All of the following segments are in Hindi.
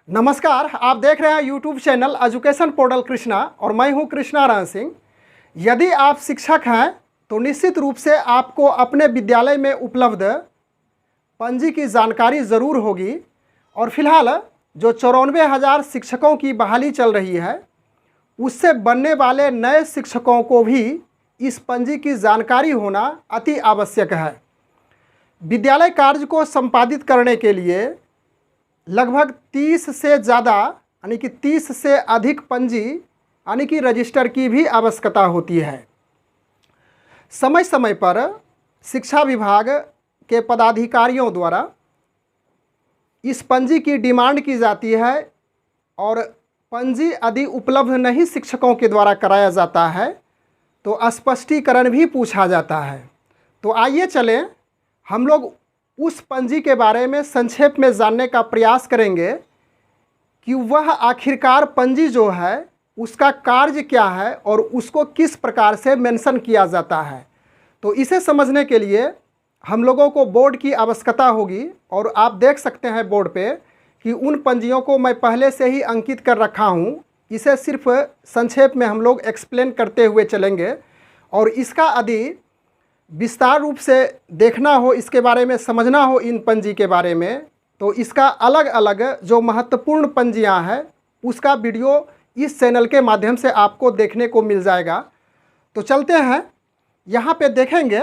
नमस्कार, आप देख रहे हैं YouTube channel education portal Krishna और मैं हूं कृष्णा राम सिंह। यदि आप शिक्षक हैं तो निश्चित रूप से आपको अपने विद्यालय में उपलब्ध पंजी की जानकारी ज़रूर होगी। और फिलहाल जो 94,000 शिक्षकों की बहाली चल रही है, उससे बनने वाले नए शिक्षकों को भी इस पंजी की जानकारी होना अति आवश्यक है। विद्यालय कार्य को संपादित करने के लिए लगभग 30 से ज़्यादा यानी कि 30 से अधिक पंजी यानी कि रजिस्टर की भी आवश्यकता होती है। समय समय पर शिक्षा विभाग के पदाधिकारियों द्वारा इस पंजी की डिमांड की जाती है और पंजी यदि उपलब्ध नहीं शिक्षकों के द्वारा कराया जाता है तो स्पष्टीकरण भी पूछा जाता है। तो आइए चलें, हम लोग उस पंजी के बारे में संक्षेप में जानने का प्रयास करेंगे कि वह आखिरकार पंजी जो है उसका कार्य क्या है और उसको किस प्रकार से मेंशन किया जाता है। तो इसे समझने के लिए हम लोगों को बोर्ड की आवश्यकता होगी और आप देख सकते हैं बोर्ड पे कि उन पंजियों को मैं पहले से ही अंकित कर रखा हूँ। इसे सिर्फ संक्षेप में हम लोग एक्सप्लेन करते हुए चलेंगे और इसका यदि विस्तार रूप से देखना हो, इसके बारे में समझना हो इन पंजी के बारे में, तो इसका अलग अलग जो महत्वपूर्ण पंजियां हैं उसका वीडियो इस चैनल के माध्यम से आपको देखने को मिल जाएगा। तो चलते हैं, यहाँ पे देखेंगे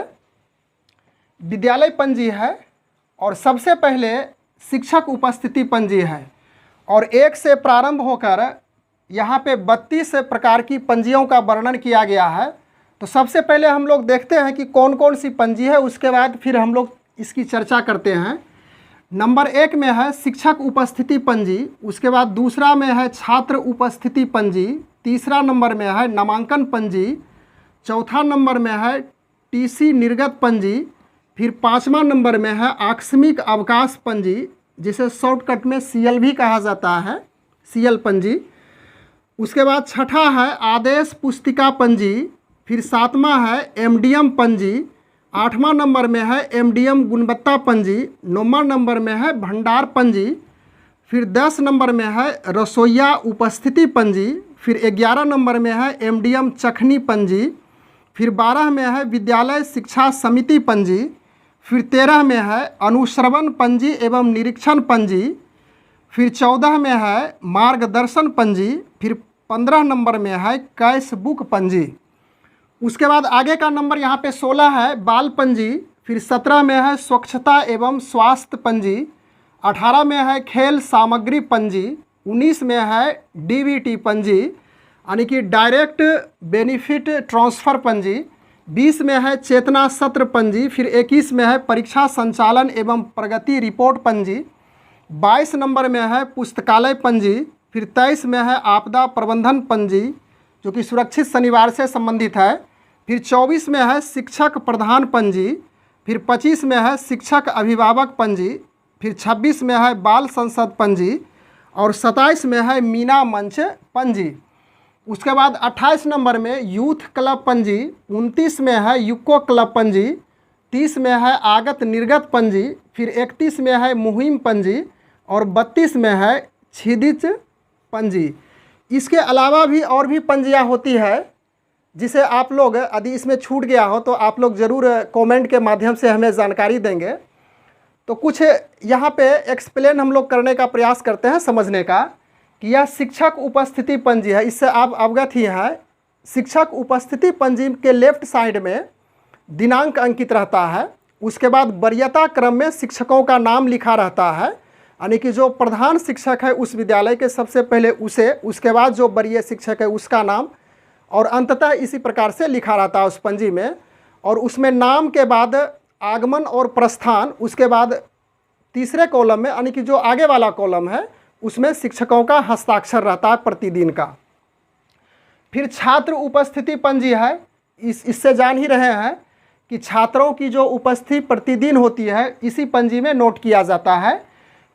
विद्यालय पंजी है और सबसे पहले शिक्षक उपस्थिति पंजी है और 1 से प्रारंभ होकर यहाँ पे 32 प्रकार की पंजियों का वर्णन किया गया है। तो सबसे पहले हम लोग देखते हैं कि कौन कौन सी पंजी है, उसके बाद फिर हम लोग इसकी चर्चा करते हैं। नंबर 1 में है शिक्षक उपस्थिति पंजी, उसके बाद दूसरा में है छात्र उपस्थिति पंजी, तीसरा नंबर में है नामांकन पंजी, चौथा नंबर में है टीसी निर्गत पंजी, फिर 5वां नंबर में है आकस्मिक अवकाश पंजी, जिसे शॉर्टकट में सीएल भी कहा जाता है, सीएल पंजी। उसके बाद छठा है आदेश पुस्तिका पंजी, फिर 7वां है एमडीएम पंजी, 8वां नंबर में है एमडीएम गुणवत्ता पंजी, 9वां नंबर में है भंडार पंजी, फिर 10 नंबर में है रसोइया उपस्थिति पंजी, फिर 11 नंबर में है एमडीएम चखनी पंजी, फिर 12 में है विद्यालय शिक्षा समिति पंजी, फिर 13 में है अनुश्रवण पंजी एवं निरीक्षण पंजी, फिर 14 में है मार्गदर्शन पंजी, फिर 15 नंबर में है कैश बुक पंजी। उसके बाद आगे का नंबर यहाँ पे 16 है बाल पंजी, फिर 17 में है स्वच्छता एवं स्वास्थ्य पंजी, 18 में है खेल सामग्री पंजी, 19 में है डीबीटी पंजी यानी कि डायरेक्ट बेनिफिट ट्रांसफ़र पंजी, 20 में है चेतना सत्र पंजी, फिर 21 में है परीक्षा संचालन एवं प्रगति रिपोर्ट पंजी, 22 नंबर में है पुस्तकालय पंजी, फिर 23 में है आपदा प्रबंधन पंजी जो कि सुरक्षित शनिवार से संबंधित है, फिर 24 में है शिक्षक प्रधान पंजी, फिर 25 में है शिक्षक अभिभावक पंजी, फिर 26 में है बाल संसद पंजी और 27 में है मीना मंच पंजी। उसके बाद 28 नंबर में यूथ क्लब पंजी, 29 में है यूको क्लब पंजी, 30 में है आगत निर्गत पंजी, फिर 31 में है मुहिम पंजी और 32 में है छिदिच पंजी। इसके अलावा भी और भी पंजियाँ होती है जिसे आप लोग यदि इसमें छूट गया हो तो आप लोग ज़रूर कमेंट के माध्यम से हमें जानकारी देंगे। तो कुछ यहाँ पे एक्सप्लेन हम लोग करने का प्रयास करते हैं समझने का कि यह शिक्षक उपस्थिति पंजी है। इससे आप अवगत ही हैं। शिक्षक उपस्थिति पंजी के लेफ्ट साइड में दिनांक अंकित रहता है, उसके बाद वरीयता क्रम में शिक्षकों का नाम लिखा रहता है यानी कि जो प्रधान शिक्षक है उस विद्यालय के सबसे पहले उसे, उसके बाद जो वरीय शिक्षक है उसका नाम और अंततः इसी प्रकार से लिखा रहता है उस पंजी में। और उसमें नाम के बाद आगमन और प्रस्थान, उसके बाद तीसरे कॉलम में यानी कि जो आगे वाला कॉलम है उसमें शिक्षकों का हस्ताक्षर रहता है प्रतिदिन का। फिर छात्र उपस्थिति पंजी है। इससे जान ही रहे हैं कि छात्रों की जो उपस्थिति प्रतिदिन होती है इसी पंजी में नोट किया जाता है।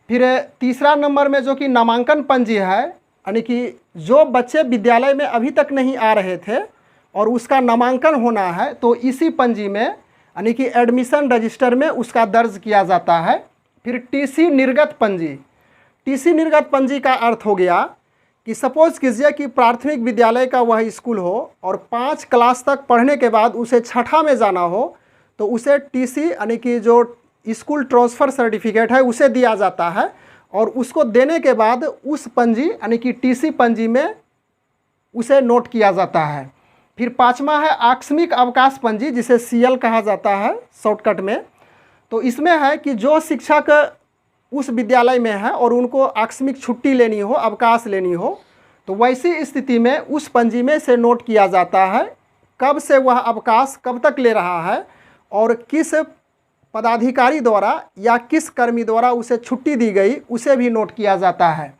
फिर तीसरा नंबर में जो कि नामांकन पंजी है यानी कि जो बच्चे विद्यालय में अभी तक नहीं आ रहे थे और उसका नामांकन होना है तो इसी पंजी में यानी कि एडमिशन रजिस्टर में उसका दर्ज किया जाता है। फिर टीसी निर्गत पंजी, टीसी निर्गत पंजी का अर्थ हो गया कि सपोज कीजिए कि प्राथमिक विद्यालय का वह स्कूल हो और 5 क्लास तक पढ़ने के बाद उसे छठा में जाना हो तो उसे टीसी यानी कि जो स्कूल ट्रांसफ़र सर्टिफिकेट है उसे दिया जाता है, और उसको देने के बाद उस पंजी यानी कि टीसी पंजी में उसे नोट किया जाता है। फिर 5वां है आकस्मिक अवकाश पंजी, जिसे सीएल कहा जाता है शॉर्टकट में। तो इसमें है कि जो शिक्षक उस विद्यालय में है और उनको आकस्मिक छुट्टी लेनी हो, अवकाश लेनी हो, तो वैसी स्थिति में उस पंजी में से नोट किया जाता है कब से वह अवकाश कब तक ले रहा है और किस पदाधिकारी द्वारा या किस कर्मी द्वारा उसे छुट्टी दी गई, उसे भी नोट किया जाता है।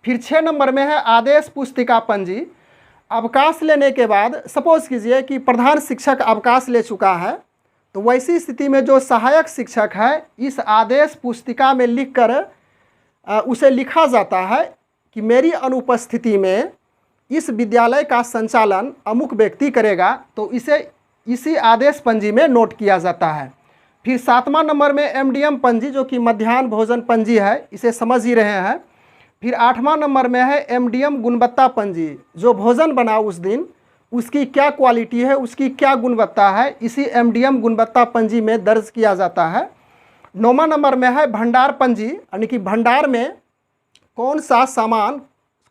फिर 6 नंबर में है आदेश पुस्तिका पंजी। अवकाश लेने के बाद सपोज कीजिए कि प्रधान शिक्षक अवकाश ले चुका है, तो वैसी स्थिति में जो सहायक शिक्षक है इस आदेश पुस्तिका में लिखकर उसे लिखा जाता है कि मेरी अनुपस्थिति में इस विद्यालय का संचालन अमुक व्यक्ति करेगा, तो इसे इसी आदेश पंजी में नोट किया जाता है। फिर 7वां नंबर में एमडीएम पंजी, जो कि मध्याह्न भोजन पंजी है, इसे समझ ही रहे हैं। फिर 8वां नंबर में है एमडीएम गुणवत्ता पंजी, जो भोजन बना उस दिन उसकी क्या क्वालिटी है, उसकी क्या गुणवत्ता है, इसी एमडीएम गुणवत्ता पंजी में दर्ज किया जाता है। 9वां नंबर में है भंडार पंजी, यानी कि भंडार में कौन सा सामान,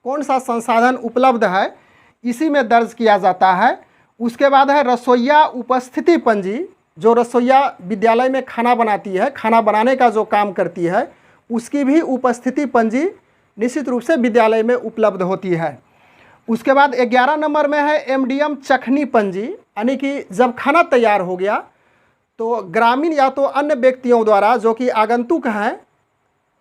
कौन सा संसाधन उपलब्ध है, इसी में दर्ज किया जाता है। उसके बाद है रसोइया उपस्थिति पंजी, जो रसोइया विद्यालय में खाना बनाती है, खाना बनाने का जो काम करती है, उसकी भी उपस्थिति पंजी निश्चित रूप से विद्यालय में उपलब्ध होती है। उसके बाद 11 नंबर में है एमडीएम चखनी पंजी, यानी कि जब खाना तैयार हो गया तो ग्रामीण या तो अन्य व्यक्तियों द्वारा जो कि आगंतुक हैं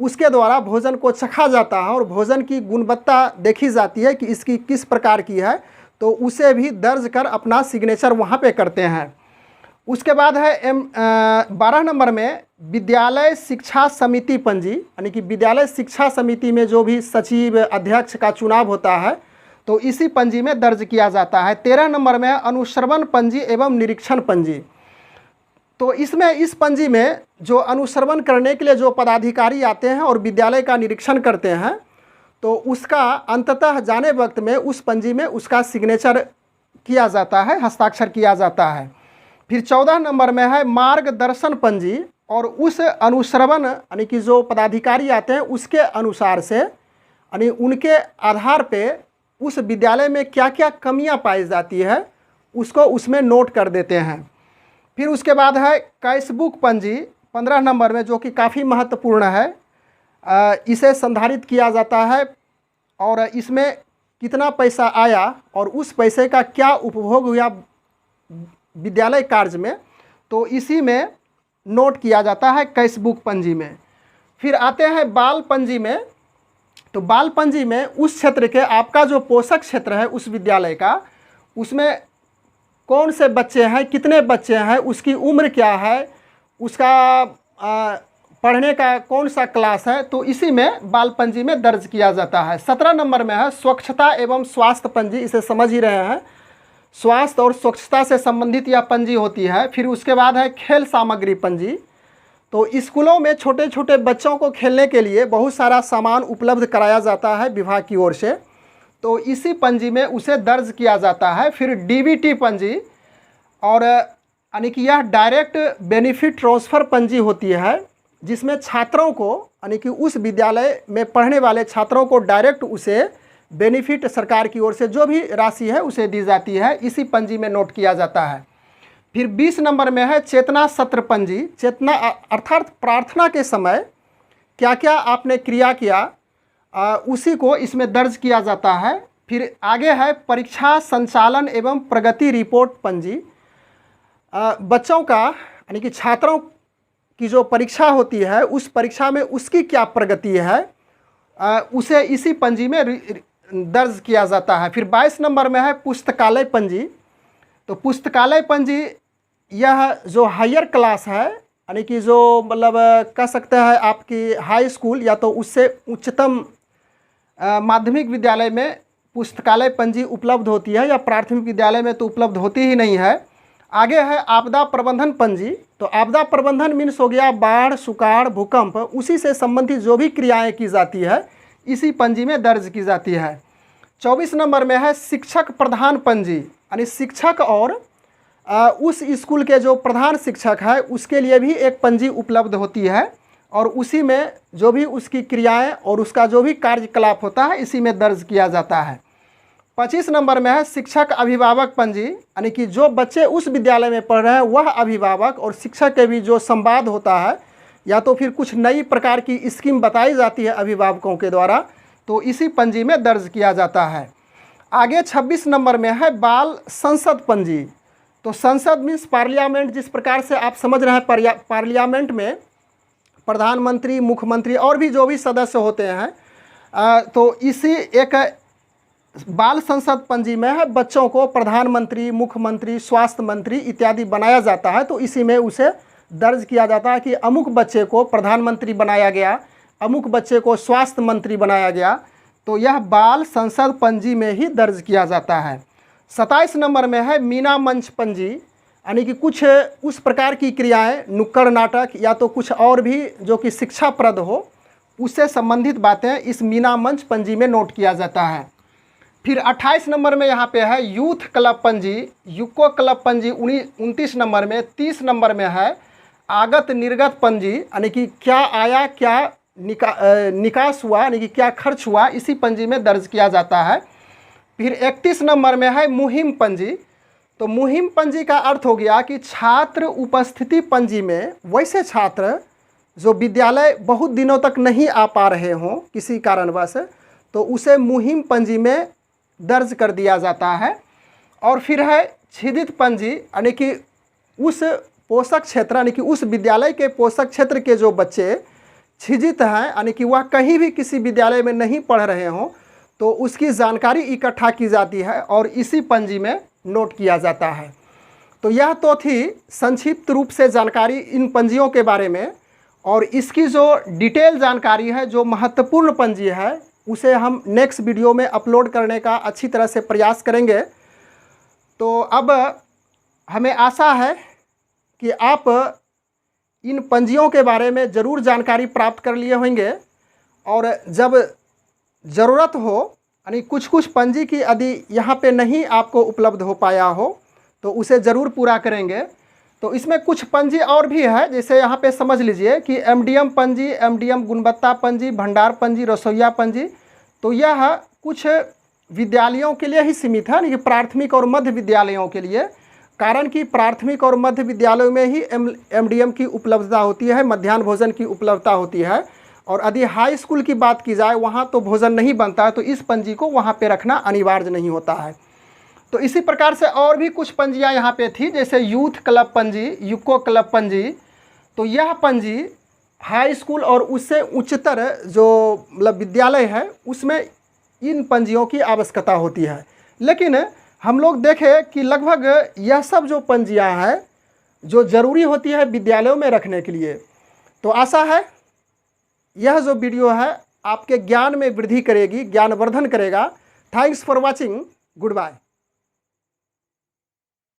उसके द्वारा भोजन को चखा जाता है और भोजन की गुणवत्ता देखी जाती है कि इसकी किस प्रकार की है, तो उसे भी दर्ज कर अपना सिग्नेचर वहाँ पे करते हैं। उसके बाद है 12 नंबर में विद्यालय शिक्षा समिति पंजी, यानी कि विद्यालय शिक्षा समिति में जो भी सचिव अध्यक्ष का चुनाव होता है तो इसी पंजी में दर्ज किया जाता है। 13 नंबर में अनुश्रवण पंजी एवं निरीक्षण पंजी। तो इसमें इस पंजी में जो अनुश्रवण करने के लिए जो पदाधिकारी आते हैं और विद्यालय का निरीक्षण करते हैं, तो उसका अंततः जाने वक्त में उस पंजी में उसका सिग्नेचर किया जाता है, हस्ताक्षर किया जाता है। फिर 14 नंबर में है मार्गदर्शन पंजी, और उस अनुश्रवण यानी कि जो पदाधिकारी आते हैं उसके अनुसार से, यानी उनके आधार पे उस विद्यालय में क्या क्या कमियां पाई जाती है उसको उसमें नोट कर देते हैं। फिर उसके बाद है कैशबुक पंजी 15 नंबर में, जो कि काफ़ी महत्वपूर्ण है। इसे संधारित किया जाता है और इसमें कितना पैसा आया और उस पैसे का क्या उपभोग हुआ विद्यालय कार्य में, तो इसी में नोट किया जाता है कैशबुक पंजी में। फिर आते हैं बाल पंजी में। तो बाल पंजी में उस क्षेत्र के आपका जो पोषक क्षेत्र है उस विद्यालय का, उसमें कौन से बच्चे हैं, कितने बच्चे हैं, उसकी उम्र क्या है, उसका पढ़ने का कौन सा क्लास है, तो इसी में बाल पंजी में दर्ज किया जाता है। 17 नंबर में है स्वच्छता एवं स्वास्थ्य पंजी, इसे समझ ही रहे हैं, स्वास्थ्य और स्वच्छता से संबंधित यह पंजी होती है। फिर उसके बाद है खेल सामग्री पंजी। तो स्कूलों में छोटे छोटे बच्चों को खेलने के लिए बहुत सारा सामान उपलब्ध कराया जाता है विभाग की ओर से, तो इसी पंजी में उसे दर्ज किया जाता है। फिर डीबीटी पंजी, और यानी कि यह डायरेक्ट बेनिफिट ट्रांसफ़र पंजी होती है, जिसमें छात्रों को यानी कि उस विद्यालय में पढ़ने वाले छात्रों को डायरेक्ट उसे बेनिफिट सरकार की ओर से जो भी राशि है उसे दी जाती है, इसी पंजी में नोट किया जाता है। फिर 20 नंबर में है चेतना सत्र पंजी। चेतना अर्थात प्रार्थना के समय क्या क्या आपने क्रिया किया उसी को इसमें दर्ज किया जाता है। फिर आगे है परीक्षा संचालन एवं प्रगति रिपोर्ट पंजी। बच्चों का यानी कि छात्रों की जो परीक्षा होती है उस परीक्षा में उसकी क्या प्रगति है उसे इसी पंजी में दर्ज किया जाता है। फिर 22 नंबर में है पुस्तकालय पंजी। तो पुस्तकालय पंजी यह जो हायर क्लास है यानी कि जो मतलब कह सकते हैं आपकी हाई स्कूल या तो उससे उच्चतम माध्यमिक विद्यालय में पुस्तकालय पंजी उपलब्ध होती है, या प्राथमिक विद्यालय में तो उपलब्ध होती ही नहीं है। आगे है आपदा प्रबंधन पंजी। तो आपदा प्रबंधन मीन्स हो गया बाढ़, सुकाड़, भूकंप, उसी से संबंधित जो भी क्रियाएं की जाती है इसी पंजी में दर्ज की जाती है। 24 नंबर में है शिक्षक प्रधान पंजी, यानी शिक्षक और उस स्कूल के जो प्रधान शिक्षक है उसके लिए भी एक पंजी उपलब्ध होती है और उसी में जो भी उसकी क्रियाएं और उसका जो भी कार्यकलाप होता है इसी में दर्ज किया जाता है। 25 नंबर में है शिक्षक अभिभावक पंजी, यानी कि जो बच्चे उस विद्यालय में पढ़ रहे हैं वह अभिभावक और शिक्षक के भी जो संवाद होता है या तो फिर कुछ नई प्रकार की स्कीम बताई जाती है अभिभावकों के द्वारा, तो इसी पंजी में दर्ज किया जाता है। आगे 26 नंबर में है बाल संसद पंजी। तो संसद मीन्स पार्लियामेंट, जिस प्रकार से आप समझ रहे हैं पार्लियामेंट में प्रधानमंत्री, मुख्यमंत्री और भी जो भी सदस्य होते हैं, तो इसी एक बाल संसद पंजी में है बच्चों को प्रधानमंत्री, मुख्यमंत्री, स्वास्थ्य मंत्री इत्यादि बनाया जाता है। तो इसी में उसे दर्ज किया जाता है कि अमुक बच्चे को प्रधानमंत्री बनाया गया, अमुक बच्चे को स्वास्थ्य मंत्री बनाया गया, तो यह बाल संसद पंजी में ही दर्ज किया जाता है। 27 नंबर में है मीना मंच पंजी, यानी कि कुछ उस प्रकार की क्रियाएं, नुक्कड़ नाटक या तो कुछ और भी जो कि शिक्षाप्रद हो उससे संबंधित बातें इस मीना मंच पंजी में नोट किया जाता है। फिर 28 नंबर में यहाँ पे है यूथ क्लब पंजी, यूको क्लब पंजी 29 नंबर में। 30 नंबर में है आगत निर्गत पंजी, यानी कि क्या आया, क्या निकास हुआ, यानी कि क्या खर्च हुआ, इसी पंजी में दर्ज किया जाता है। फिर 31 नंबर में है मुहिम पंजी। तो मुहिम पंजी का अर्थ हो गया कि छात्र उपस्थिति पंजी में वैसे छात्र जो विद्यालय बहुत दिनों तक नहीं आ पा रहे हों किसी कारणवश, तो उसे मुहिम पंजी में दर्ज कर दिया जाता है। और फिर है छिदित पंजी, यानी कि उस पोषक क्षेत्र, यानी कि उस विद्यालय के पोषक क्षेत्र के जो बच्चे छिदित हैं, यानी कि वह कहीं भी किसी विद्यालय में नहीं पढ़ रहे हों, तो उसकी जानकारी इकट्ठा की जाती है और इसी पंजी में नोट किया जाता है। तो यह तो थी संक्षिप्त रूप से जानकारी इन पंजियों के बारे में, और इसकी जो डिटेल जानकारी है, जो महत्वपूर्ण पंजी है, उसे हम नेक्स्ट वीडियो में अपलोड करने का अच्छी तरह से प्रयास करेंगे। तो अब हमें आशा है कि आप इन पंजियों के बारे में ज़रूर जानकारी प्राप्त कर लिए होंगे, और जब ज़रूरत हो, यानी कुछ कुछ पंजी की यदि यहाँ पे नहीं आपको उपलब्ध हो पाया हो तो उसे ज़रूर पूरा करेंगे। तो इसमें कुछ पंजी और भी है, जैसे यहाँ पे समझ लीजिए कि एमडीएम पंजी, एमडीएम गुणवत्ता पंजी, भंडार पंजी, रसोईया पंजी। तो यह कुछ विद्यालयों के लिए ही सीमित है, यानी कि प्राथमिक और मध्य विद्यालयों के लिए, कारण कि प्राथमिक और मध्य विद्यालयों में ही एमडीएम की उपलब्धता होती है, मध्याह्न भोजन की उपलब्धता होती है। और यदि हाई स्कूल की बात की जाए वहाँ तो भोजन नहीं बनता है, तो इस पंजी को वहाँ पे रखना अनिवार्य नहीं होता है। तो इसी प्रकार से और भी कुछ पंजियाँ यहाँ पे थी, जैसे यूथ क्लब पंजी, यूको क्लब पंजी। तो यह पंजी हाई स्कूल और उससे उच्चतर जो मतलब विद्यालय है उसमें इन पंजियों की आवश्यकता होती है। लेकिन हम लोग देखें कि लगभग यह सब जो पंजियाँ हैं जो ज़रूरी होती है विद्यालयों में रखने के लिए। तो आशा है यह जो वीडियो है आपके ज्ञान में वृद्धि करेगी, ज्ञानवर्धन करेगा। Thanks for watching, good bye.